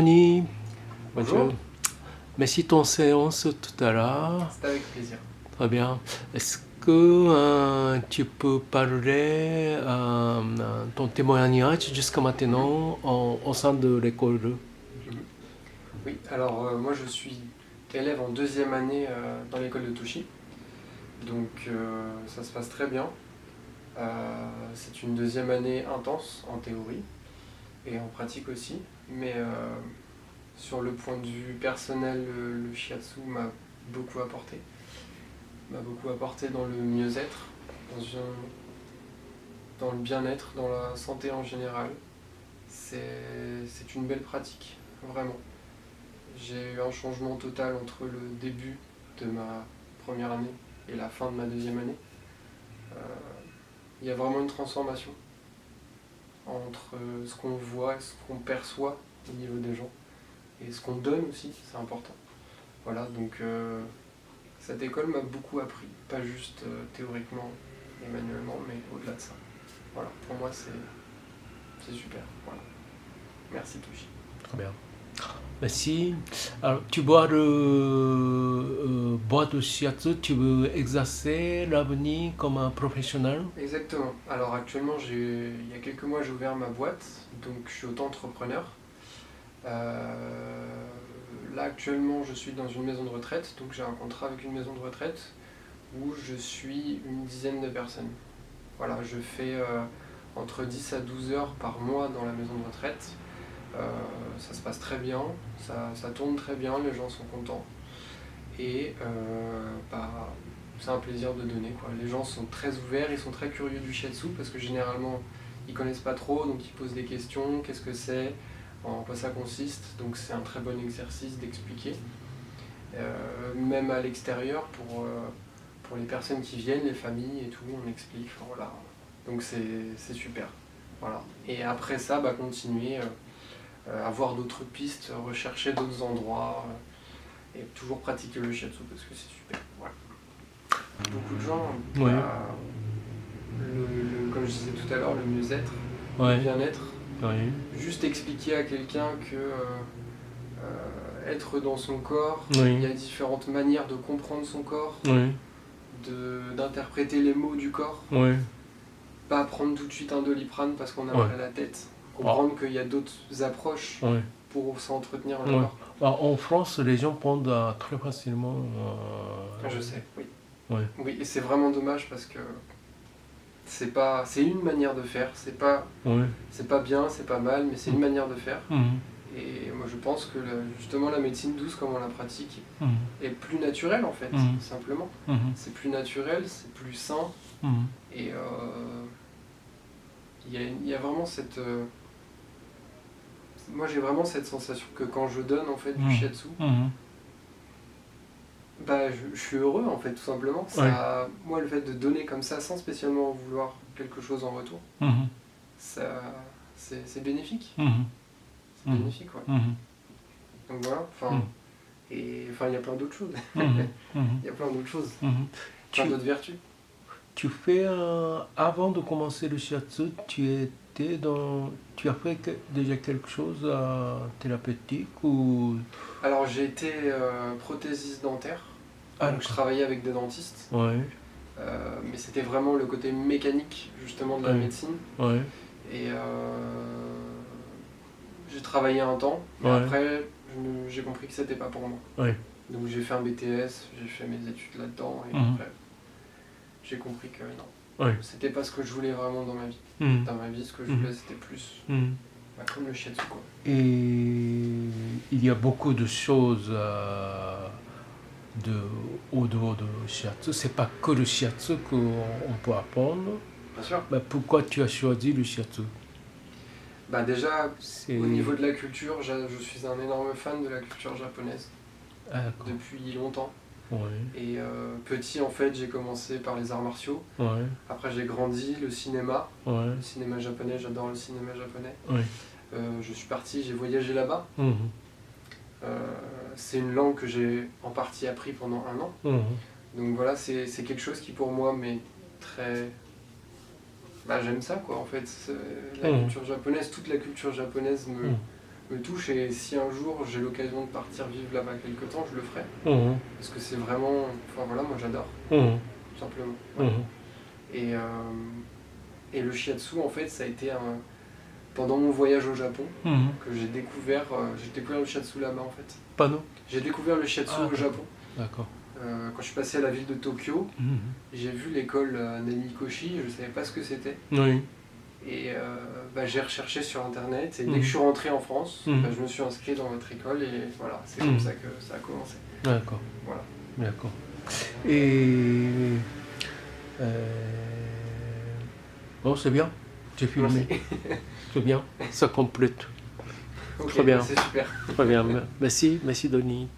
Tony, Bonjour, merci ton séance tout à l'heure. c'est avec plaisir. Très bien. Est-ce que tu peux parler ton témoignage jusqu'à Mhm, maintenant au sein de l'école? mhm. Oui, alors moi je suis élève en deuxième année dans l'école de Touchy, donc ça se passe très bien. C'est une deuxième année intense en théorie et en pratique aussi, mais sur le point de vue personnel, le shiatsu m'a beaucoup apporté dans le mieux-être, dans, dans le bien-être, dans la santé en général. C'est une belle pratique, vraiment. J'ai eu un changement total entre le début de ma première année et la fin de ma deuxième année. Euh, il y a vraiment une transformation entre ce qu'on voit, ce qu'on perçoit au niveau des gens et ce qu'on donne aussi, c'est important. Voilà, donc cette école m'a beaucoup appris, pas juste théoriquement et manuellement, mais au-delà de ça. Voilà, pour moi c'est super. Voilà. Merci Touchi. Très bien. Merci. Alors, tu bois bois de shiatsu, tu veux exercer l'avenir comme un professionnel? Exactement. Alors actuellement, il y a quelques mois, j'ai ouvert ma boîte, donc je suis auto-entrepreneur. Là actuellement, je suis dans une maison de retraite, donc j'ai un contrat avec une maison de retraite où je suis une dizaine de personnes. Voilà, je fais entre 10 à 12 heures par mois dans la maison de retraite. Ça se passe très bien, ça tourne très bien, les gens sont contents. Et c'est un plaisir de donner, quoi. Les gens sont très ouverts, ils sont très curieux du shiatsu parce que généralement ils connaissent pas trop, donc ils posent des questions, qu'est-ce que c'est, en quoi ça consiste, donc c'est un très bon exercice d'expliquer. Même à l'extérieur, pour les personnes qui viennent, les familles et tout, on explique, enfin, voilà. Donc c'est super. Voilà. Et après ça, continuer à voir d'autres pistes, rechercher d'autres endroits, et toujours pratiquer le shiatsu parce que c'est super. Voilà. Beaucoup de gens, Oui, comme je disais tout à l'heure, le mieux-être, le oui, bien-être, oui, juste expliquer à quelqu'un que être dans son corps, il oui, y a différentes manières de comprendre son corps, oui, d'interpréter les mots du corps, oui, pas prendre tout de suite un Doliprane parce qu'on a oui. mal à la tête, Ah, comprendre qu'il y a d'autres approches oui. pour s'entretenir le Oui. corps. Bah, en France, les gens prennent très facilement. Je sais, oui. Ouais. Oui, et c'est vraiment dommage parce que c'est une manière de faire, Oui. c'est pas bien, c'est pas mal, mais c'est une manière de faire. Mhm. Et moi je pense que justement la médecine douce, comme on la pratique, Mhm. est plus naturelle en fait, Mhm. simplement. Mhm. C'est plus naturel, c'est plus sain, Mhm. et il y a vraiment cette. Moi j'ai vraiment cette sensation que quand je donne en fait du Mhm. shiatsu, Mhm. je suis heureux en fait, tout simplement. Ouais. Moi le fait de donner comme ça sans spécialement vouloir quelque chose en retour, Mhm. ça, c'est bénéfique. Mhm. C'est Mhm. bénéfique, ouais. Mhm. Donc voilà, Mhm. et enfin il y a plein d'autres choses. Mhm. Mhm. Il y a plein d'autres choses, Mhm. plein Tu, d'autres vertus. tu fais, avant de commencer le shiatsu, tu as fait déjà quelque chose thérapeutique ou... Alors j'ai été prothésiste dentaire, Ah, donc je d'accord. travaillais avec des dentistes, Ouais, mais c'était vraiment le côté mécanique justement de la ouais, médecine. ouais, Et j'ai travaillé un temps, mais ouais, après j'ai compris que c'était pas pour moi. ouais. Donc j'ai fait un BTS, j'ai fait mes études là-dedans, et Mhm. après j'ai compris que non, Ouais. c'était pas ce que je voulais vraiment dans ma vie. Mhm. Dans ma vie, ce que je Mhm. voulais c'était plus Mhm. comme le shiatsu quoi. Et il y a beaucoup de choses de, au dehors de shiatsu. C'est pas que le shiatsu qu'on peut apprendre. Bien sûr. Mais pourquoi tu as choisi le shiatsu? Bah déjà, au C'est... niveau de la culture, je suis un énorme fan de la culture japonaise Ah, d'accord. depuis longtemps. Ouais, Et petit, en fait, j'ai commencé par les arts martiaux. ouais, Après, j'ai grandi, le cinéma. ouais, Le cinéma japonais, j'adore le cinéma japonais. ouais. Je suis parti, j'ai voyagé là-bas. Mhm. Euh, c'est une langue que j'ai en partie appris pendant un an. Mhm. Donc voilà, c'est quelque chose qui pour moi m'est très... Bah, j'aime ça quoi en fait. La Mhm. culture japonaise, toute la culture japonaise Mhm. me touche, et si un jour j'ai l'occasion de partir vivre là-bas quelque temps, je le ferai. Parce que c'est vraiment... Enfin voilà, moi j'adore, tout simplement. Ouais. Et, le shiatsu, en fait, ça a été pendant mon voyage au Japon que j'ai découvert le shiatsu là-bas, en fait. Pardon? J'ai découvert le shiatsu au Japon. D'accord. Quand je suis passé à la ville de Tokyo, j'ai vu l'école Namikoshi, je ne savais pas ce que c'était. Oui. Et j'ai recherché sur internet, et dès que je suis rentré en France, je me suis inscrit dans votre école, et voilà, c'est comme ça que ça a commencé. D'accord. Voilà. D'accord. Et... Bon, c'est bien, j'ai filmé. C'est bien, ça complète. Okay, très bien. C'est super. Très bien. Merci Denis.